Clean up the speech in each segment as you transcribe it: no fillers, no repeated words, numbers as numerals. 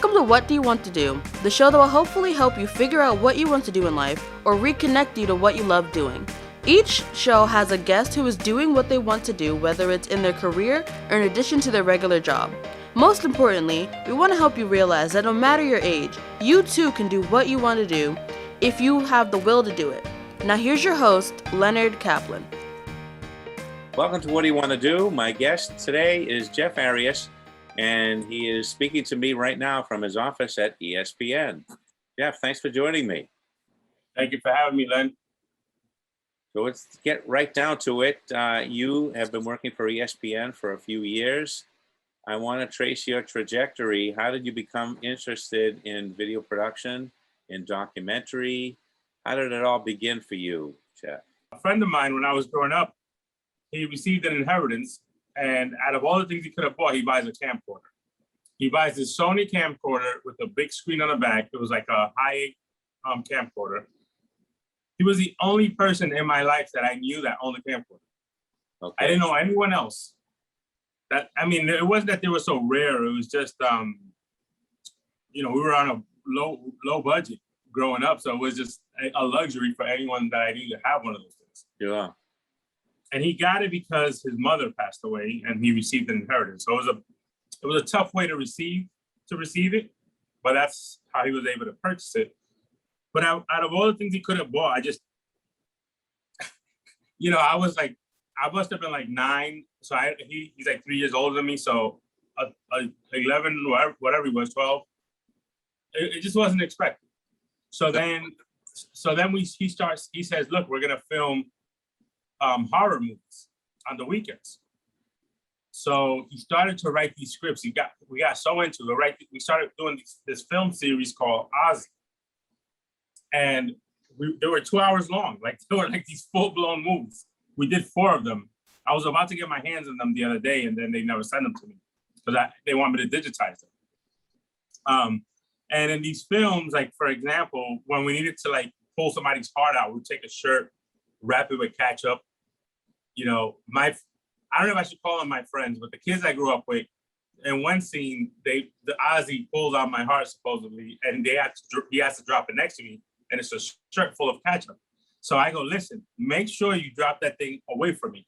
Welcome to What Do You Want to Do, the show that will hopefully help you figure out what you want to do in life or reconnect you to what you love doing. Each show has a guest who is doing what they want to do, whether it's in their career or in addition to their regular job. Most importantly, we want to help you realize that no matter your age, you too can do what you want to do if you have the will to do it. Now here's your host, Leonard Kaplan. Welcome to What Do You Want to Do? My guest today is Jeff Arias, and he is speaking to me right now from his office at ESPN. Jeff, thanks for joining me. Thank you for having me, Len. So let's get right down to it. You have been working for ESPN for a few years. I want to trace your trajectory. How did you become interested in video production, in documentary? How did it all begin for you, Jeff? A friend of mine, when I was growing up, he received an inheritance, and out of all the things he could have bought, he buys a camcorder. He buys this Sony camcorder with a big screen on the back. It was like a high camcorder. He was the only person in my life that I knew that owned a camcorder. Okay. I didn't know anyone else. It wasn't that they were so rare. It was just, we were on a low budget growing up, so it was just a luxury for anyone that I knew to have one of those things. Yeah. And he got it because his mother passed away, and he received an inheritance. So it was a tough way to receive it, but that's how he was able to purchase it. But out of all the things he could have bought, I just, I must have been like 9. So he's like 3 years older than me. So 11, whatever he was, 12. It just wasn't expected. So then he says, look, we're gonna film horror movies on the weekends. So he started to write these scripts. We got so into it, right? We started doing this film series called Ozzy. And they were 2 hours long. They were like these full-blown movies. We did 4 of them. I was about to get my hands on them the other day, and then they never sent them to me because they want me to digitize them. And in these films, like for example, when we needed to pull somebody's heart out, we'd take a shirt, wrap it with ketchup. I don't know if I should call them my friends, but the kids I grew up with, in one scene, the Ozzy pulls out my heart supposedly, and he has to drop it next to me, and it's a shirt full of ketchup. So I go, listen, make sure you drop that thing away from me.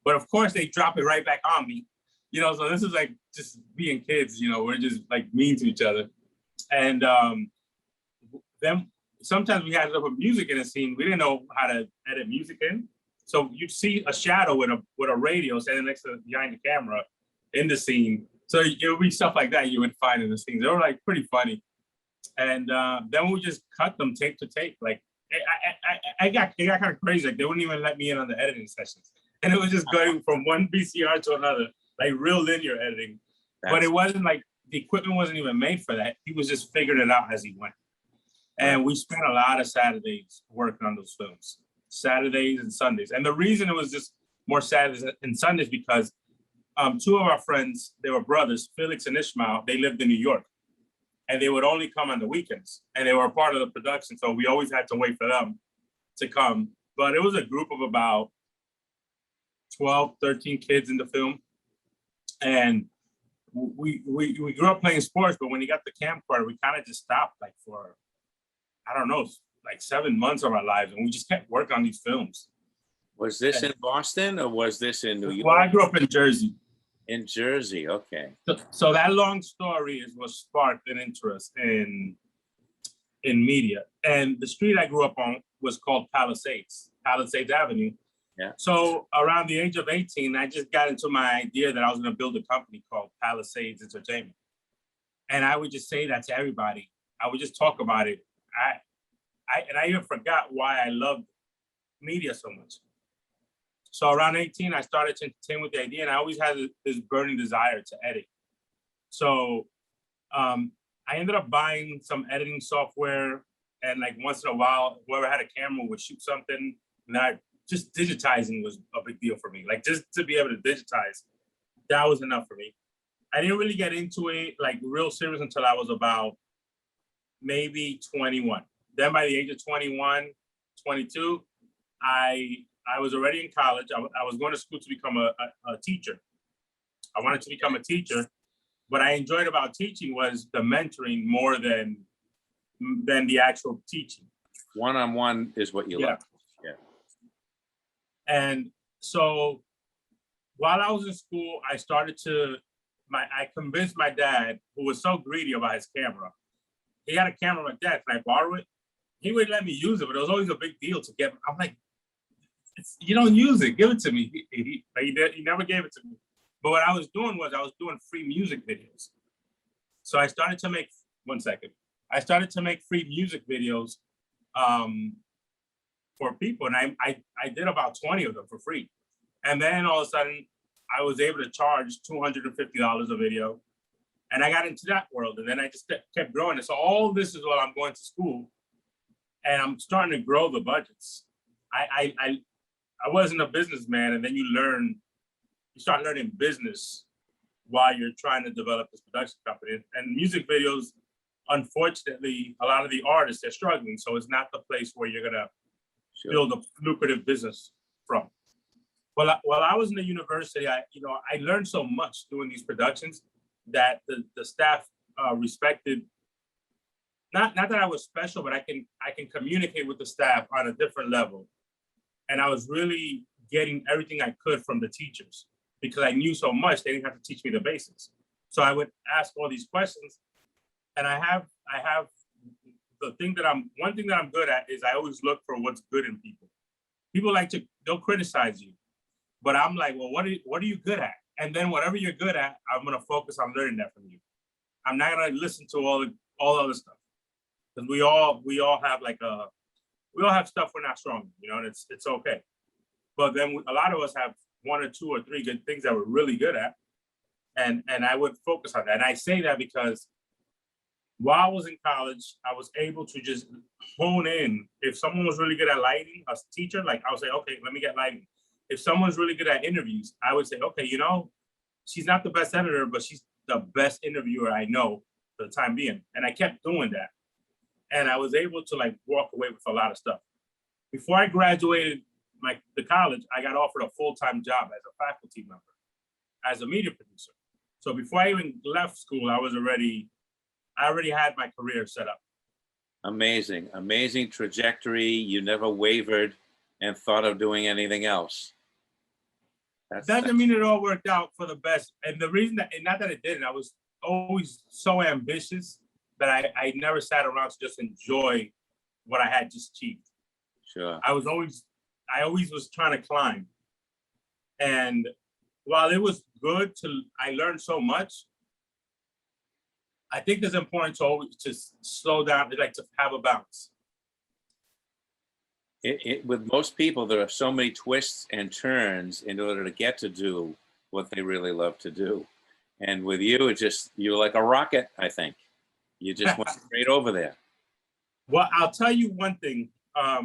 But of course, they drop it right back on me. So this is like just being kids. We're just like mean to each other. And then sometimes we had to put music in a scene. We didn't know how to edit music in. So you'd see a shadow with a radio standing behind the camera in the scene. So it would be stuff like that you would find in the scenes. They were pretty funny. And then we just cut them tape to tape. It got kind of crazy. They wouldn't even let me in on the editing sessions. And it was just going from one VCR to another, real linear editing. But it wasn't the equipment wasn't even made for that. He was just figuring it out as he went. And we spent a lot of Saturdays working on those films. Saturdays and Sundays. And the reason it was just more Saturdays and Sundays because 2 of our friends, they were brothers, Felix and Ishmael, they lived in New York. And they would only come on the weekends. And they were a part of the production. So we always had to wait for them to come. But it was a group of about 12, 13 kids in the film. And we grew up playing sports, but when he got the camcorder, we kind of just stopped for, 7 months of our lives. And we just kept working on these films. Was this in Boston or was this in New York? Well, I grew up in Jersey. In Jersey, okay. So that long story is what sparked an interest in media. And the street I grew up on was called Palisades Avenue. Yeah. So around the age of 18, I just got into my idea that I was going to build a company called Palisades Entertainment. And I would just say that to everybody. I would just talk about it. I even forgot why I loved media so much. So around 18, I started to entertain with the idea, and I always had this burning desire to edit. So I ended up buying some editing software, and once in a while, whoever had a camera would shoot something. And just digitizing was a big deal for me. Just to be able to digitize, that was enough for me. I didn't really get into it real serious until I was about maybe 21. Then by the age of 21, 22, I was already in college. I was going to school to become a teacher. I wanted to become a teacher. what I enjoyed about teaching was the mentoring more than the actual teaching. One-on-one is what you love. Yeah. And so while I was in school, I convinced my dad, who was so greedy about his camera. He had a camera like that. Can I borrow it? He wouldn't let me use it, but it was always a big deal to get. I'm like, you don't use it. Give it to me. He never gave it to me. But what I was doing was I was doing free music videos. So I started to make, I started to make free music videos for people. And I did about 20 of them for free. And then all of a sudden, I was able to charge $250 a video. And I got into that world. And then I just kept growing. And so all this is while I'm going to school. And I'm starting to grow the budgets. I wasn't a businessman. And then you start learning business while you're trying to develop this production company. And music videos, unfortunately, a lot of the artists are struggling. So it's not the place where you're gonna build a lucrative business from. Well, while I was in the university, I learned so much doing these productions that the staff respected. Not that I was special, but I can communicate with the staff on a different level. And I was really getting everything I could from the teachers because I knew so much, they didn't have to teach me the basics. So I would ask all these questions. And I have one thing that I'm good at is I always look for what's good in people. People they'll criticize you, but I'm like, well, what are you good at? And then whatever you're good at, I'm gonna focus on learning that from you. I'm not gonna listen to all other stuff. Because we all have we all have stuff we're not strong in, and it's okay. But then a lot of us have 1 or 2 or 3 good things that we're really good at. And I would focus on that. And I say that because while I was in college, I was able to just hone in. If someone was really good at lighting, a teacher, I would say, okay, let me get lighting. If someone's really good at interviews, I would say, okay, she's not the best editor, but she's the best interviewer I know for the time being. And I kept doing that. And I was able to walk away with a lot of stuff. Before I graduated the college, I got offered a full-time job as a faculty member, as a media producer. So before I even left school, I already had my career set up. Amazing, amazing trajectory. You never wavered and thought of doing anything else. Doesn't mean it all worked out for the best. And the reason that, and not that it didn't, I was always so ambitious that I never sat around to just enjoy what I had just achieved. Sure. I always was trying to climb. And while it was good I learned so much, I think it's important to always just slow down, to have a balance. With most people, there are so many twists and turns in order to get to do what they really love to do. And with you, you're like a rocket, I think. You just went straight over there. Well, I'll tell you one thing. I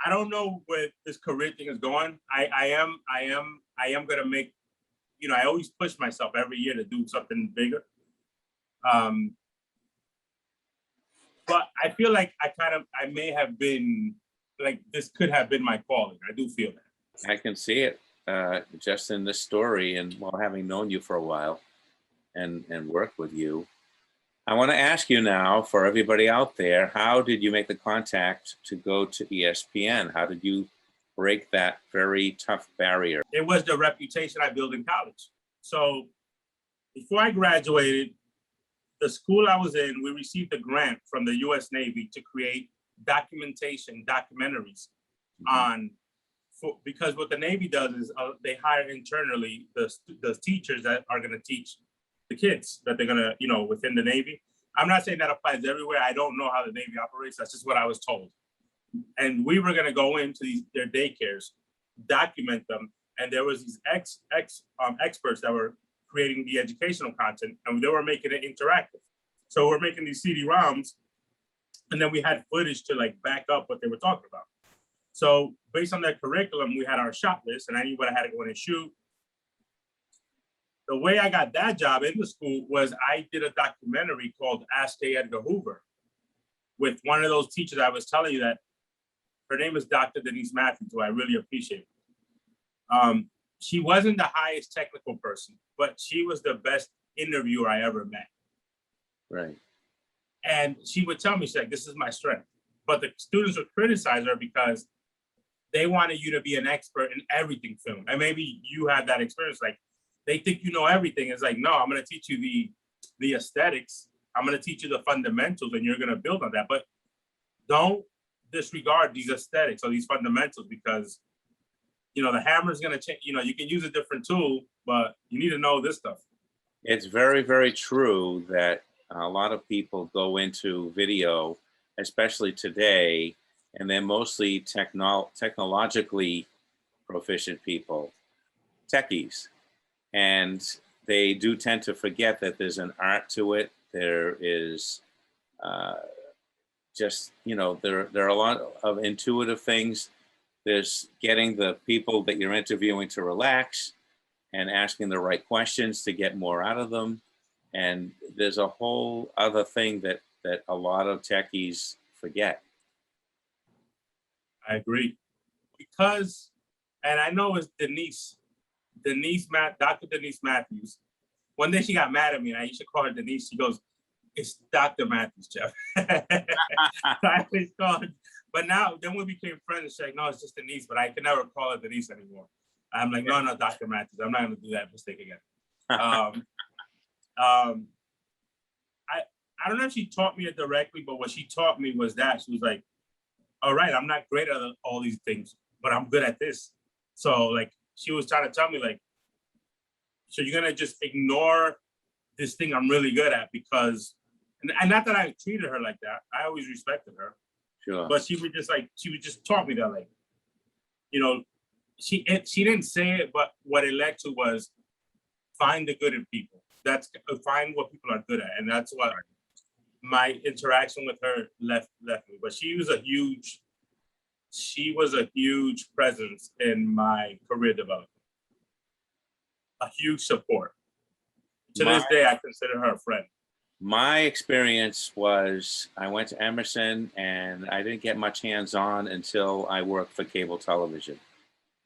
don't know where this career thing is going. I am gonna make, I always push myself every year to do something bigger. But I feel like I may have been this could have been my calling. I do feel that. I can see it just in this story and while having known you for a while and worked with you. I want to ask you now, for everybody out there, how did you make the contact to go to ESPN? How did you break that very tough barrier? It was the reputation I built in college. So before I graduated, the school I was in, we received a grant from the U.S. Navy to create documentaries because what the Navy does is they hire internally the teachers that are going to teach the kids that they're going to, within the Navy. I'm not saying that applies everywhere. I don't know how the Navy operates. That's just what I was told. And we were going to go into their daycares, document them. And there was these experts that were creating the educational content, and they were making it interactive. So we're making these CD-ROMs, and then we had footage to back up what they were talking about. So based on that curriculum, we had our shot list, and I knew what I had to go in and shoot. The way I got that job in the school was I did a documentary called Ask J. Edgar Hoover with one of those teachers I was telling you that her name is Dr. Denise Matthews, who I really appreciate. she wasn't the highest technical person, but she was the best interviewer I ever met. Right. And she would tell me, she's like, this is my strength. But the students would criticize her because they wanted you to be an expert in everything film. And maybe you had that experience. Like, they think you know everything. It's like, no, I'm going to teach you the aesthetics. I'm going to teach you the fundamentals, and you're going to build on that. But don't disregard these aesthetics or these fundamentals, because, you know, the hammer is going to change. You know, you can use a different tool, but you need to know this stuff. It's very, very true that a lot of people go into video, especially today, and they're mostly technologically proficient people, techies. And they do tend to forget that there's an art to it. There is just, you know, there are a lot of intuitive things. There's getting the people that you're interviewing to relax and asking the right questions to get more out of them. And there's a whole other thing that a lot of techies forget. I agree. Because, and I know it's Dr. Denise Matthews. One day she got mad at me, and I used to call her Denise. She goes, "It's Dr. Matthews, Jeff." I always call her, but now, then we became friends. She's like, "No, it's just Denise," but I can never call her Denise anymore. I'm like, no, Dr. Matthews. I'm not going to do that mistake again. I don't know if she taught me it directly, but what she taught me was that she was like, all right, I'm not great at all these things, but I'm good at this. So like, she was trying to tell me like, so you're going to just ignore this thing I'm really good at because, and not that I treated her like that. I always respected her. Sure. But she would just taught me that, like, you know, she didn't say it, but what it led to was find the good in people. That's find what people are good at. And that's what my interaction with her left me. But she was a huge presence in my career development. A huge support. To this day, I consider her a friend. My experience was I went to Emerson and I didn't get much hands-on until I worked for cable television.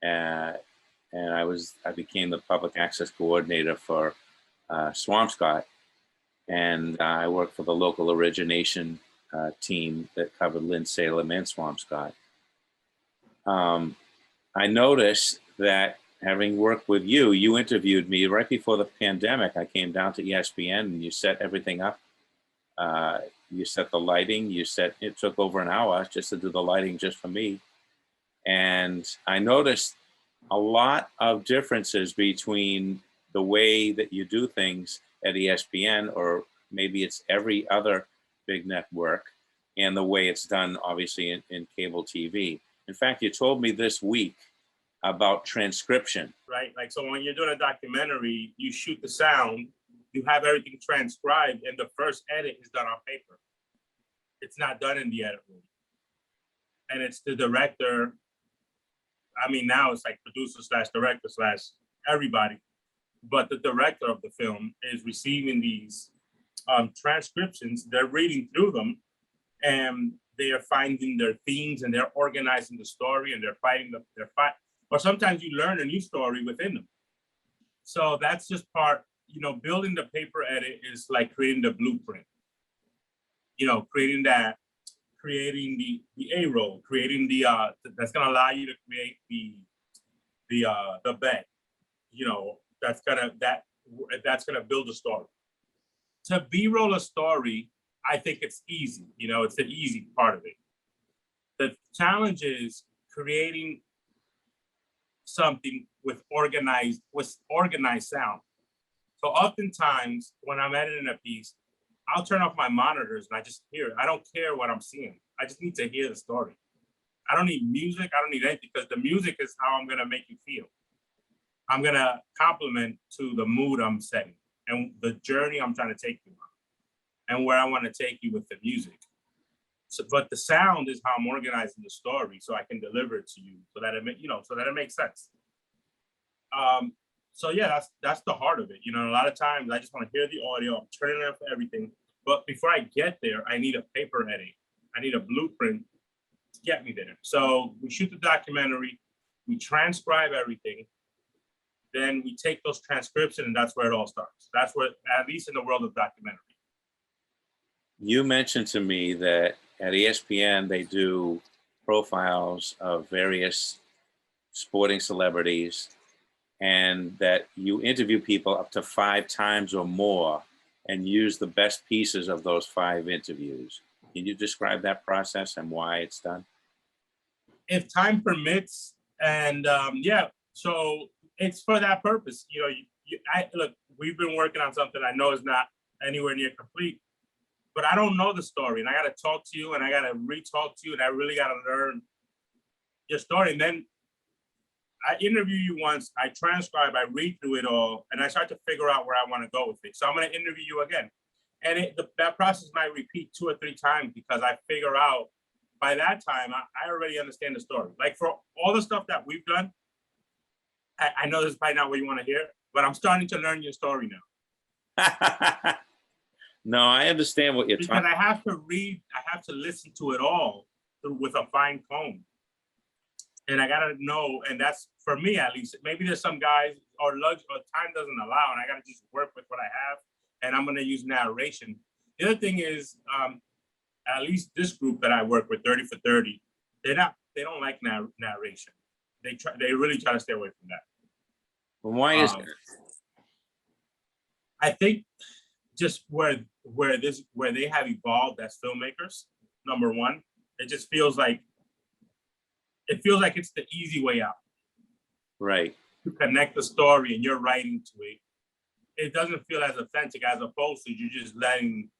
And I became the public access coordinator for Swampscott. And I worked for the local origination team that covered Lynn Salem and Swampscott. I noticed that having worked with you, you interviewed me right before the pandemic. I came down to ESPN and you set everything up. You set the lighting, it took over an hour just to do the lighting just for me. And I noticed a lot of differences between the way that you do things at ESPN, or maybe it's every other big network, and the way it's done, obviously, in cable TV. In fact, you told me this week about transcription. Right, like, so when you're doing a documentary, you shoot the sound, you have everything transcribed, and the first edit is done on paper. It's not done in the edit room. And it's the director, I mean, now it's like producer / director / everybody, but the director of the film is receiving these transcriptions. They're reading through them, and they are finding their themes, and they're organizing the story, and they're fighting their fight. Or sometimes you learn a new story within them. So that's just part, you know, building the paper edit is like creating the blueprint. You know, creating the A-roll, creating the that's gonna allow you to create the bed. You know, that's gonna build a story. To B-roll a story, I think it's easy. You know, it's the easy part of it. The challenge is creating something with organized sound. So oftentimes when I'm editing a piece, I'll turn off my monitors and I just hear it. I don't care what I'm seeing. I just need to hear the story. I don't need music. I don't need anything, because the music is how I'm gonna make you feel. I'm gonna complement to the mood I'm setting and the journey I'm trying to take you on and where I want to take you with the music. So, but the sound is how I'm organizing the story, so I can deliver it to you, so that it makes sense. So yeah, that's the heart of it. You know, a lot of times I just want to hear the audio. I'm turning it up for everything, but before I get there, I need a paper edit. I need a blueprint to get me there. So we shoot the documentary, we transcribe everything, then we take those transcriptions, and that's where it all starts. That's where, at least in the world of documentary. You mentioned to me that at ESPN, they do profiles of various sporting celebrities, and that you interview people up to 5 times or more and use the best pieces of those 5 interviews. Can you describe that process and why it's done? If time permits, and yeah, so it's for that purpose. You know, look, we've been working on something I know is not anywhere near complete, but I don't know the story, and I got to talk to you, and I got to re-talk to you, and I really got to learn your story. And then I interview you once, I transcribe, I read through it all, and I start to figure out where I want to go with it. So I'm going to interview you again. And that process might repeat 2 or 3 times because I figure out by that time, I already understand the story. Like for all the stuff that we've done, I know this is probably not what you want to hear, but I'm starting to learn your story now. No, I understand what you're talking about. Because I have to read, I have to listen to it all with a fine comb. And I gotta know, and that's for me at least. Maybe there's some guys or time doesn't allow, and I gotta just work with what I have, and I'm gonna use narration. The other thing is, at least this group that I work with, 30 for 30, they don't like narration. They really try to stay away from that. Well, why is it? I think just where they have evolved as filmmakers, number one, it just feels like it's the easy way out. Right. To connect the story and you're writing to it. It doesn't feel as authentic as opposed to you just letting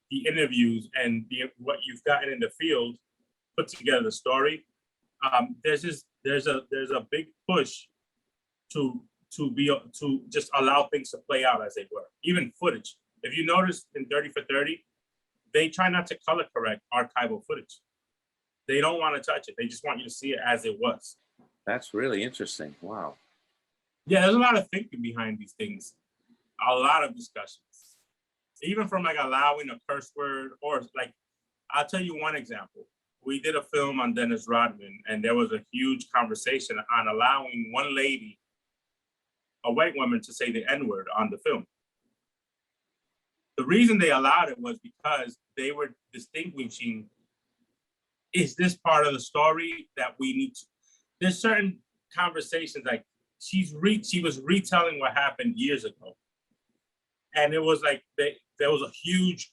the interviews and what you've gotten in the field put together the story. There's a big push to just allow things to play out as they were. Even footage. If you notice in 30 for 30, they try not to color correct archival footage. They don't want to touch it. They just want you to see it as it was. That's really interesting. Wow. Yeah, there's a lot of thinking behind these things. A lot of discussions. Even from like allowing a curse word, or like, I'll tell you one example. We did a film on Dennis Rodman, and there was a huge conversation on allowing one lady, a white woman, to say the N-word on the film. The reason they allowed it was because they were distinguishing, is this part of the story that we need to, there's certain conversations, like she was retelling what happened years ago. And it was like, there was a huge,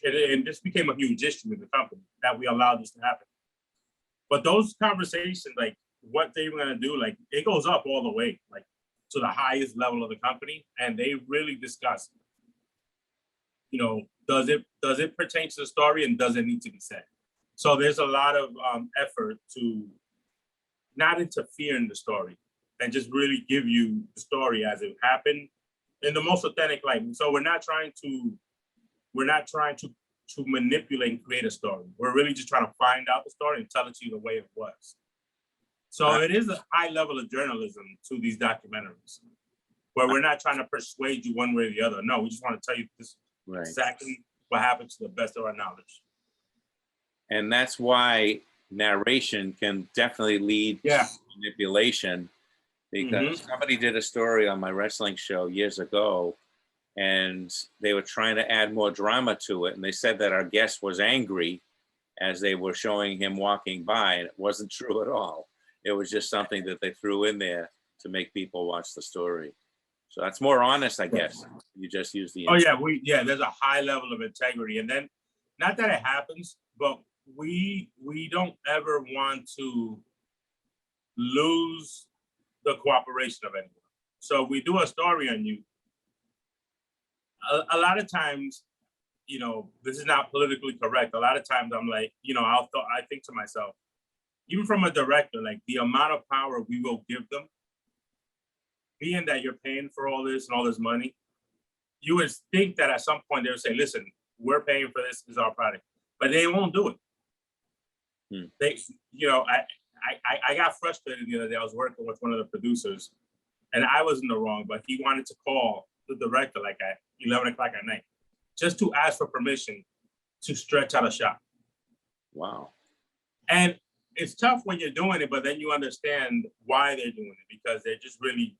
and this became a huge issue with the company that we allowed this to happen. But those conversations, like what they were gonna do, like it goes up all the way, like to the highest level of the company. And they really discuss, you know, does it pertain to the story and does it need to be said? So there's a lot of effort to not interfere in the story and just really give you the story as it happened in the most authentic light. So we're not trying to manipulate and create a story. We're really just trying to find out the story and tell it to you the way it was. So it is a high level of journalism to these documentaries, where we're not trying to persuade you one way or the other. No, we just want to tell you this exactly what happened to the best of our knowledge. And that's why narration can definitely lead to manipulation, because somebody did a story on my wrestling show years ago, and they were trying to add more drama to it. And they said that our guest was angry as they were showing him walking by, and it wasn't true at all. It was just something that they threw in there to make people watch the story. So that's more honest, I guess. You just use the there's a high level of integrity. And then, not that it happens, but we don't ever want to lose the cooperation of anyone. So we do a story on you. A lot of times, you know, this is not politically correct. A lot of times I'm like, you know, I think to myself, even from a director, like the amount of power we will give them, being that you're paying for all this and all this money, you would think that at some point they would say, listen, we're paying for this is our product, but they won't do it. They, you know, I got frustrated the other day. I was working with one of the producers, and I was in the wrong, but he wanted to call the director like at 11 o'clock at night, just to ask for permission to stretch out a shot. Wow. And it's tough when you're doing it, but then you understand why they're doing it, because they're just really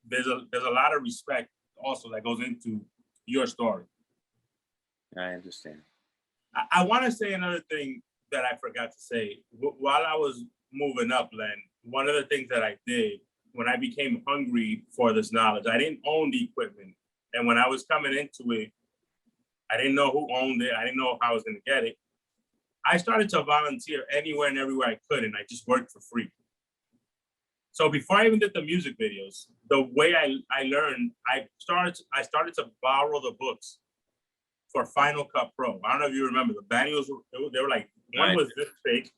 there's a lot of respect also that goes into your story. I understand. I want to say another thing that I forgot to say. While I was moving up, Len, one of the things that I did when I became hungry for this knowledge, I didn't own the equipment. And when I was coming into it, I didn't know who owned it. I didn't know how I was going to get it. I started to volunteer anywhere and everywhere I could, and I just worked for free. So before I even did the music videos, the way I learned, I started to borrow the books for Final Cut Pro. I don't know if you remember, the manuals, they were like, one was this big,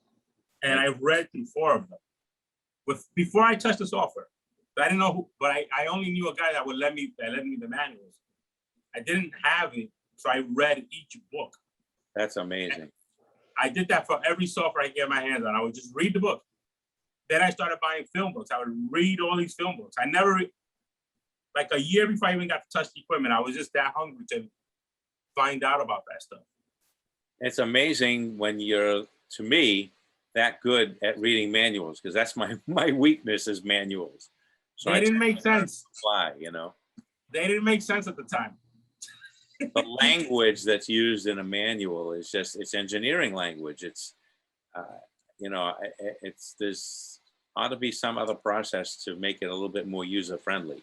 and I read through 4 of them before I touched the software. But I didn't know who, but I only knew a guy that would let me the manuals. I didn't have it, so I read each book. That's amazing. And I did that for every software I get my hands on. I would just read the book. Then I started buying film books. I would read all these film books. I never, like a year before I even got to touch the equipment, I was just that hungry to find out about that stuff. It's amazing when you're, to me, that good at reading manuals, because that's my weakness is manuals. So they didn't make sense. Fly, you know. They didn't make sense at the time. The language that's used in a manual is just, it's engineering language. It's, you know, there's ought to be some other process to make it a little bit more user friendly.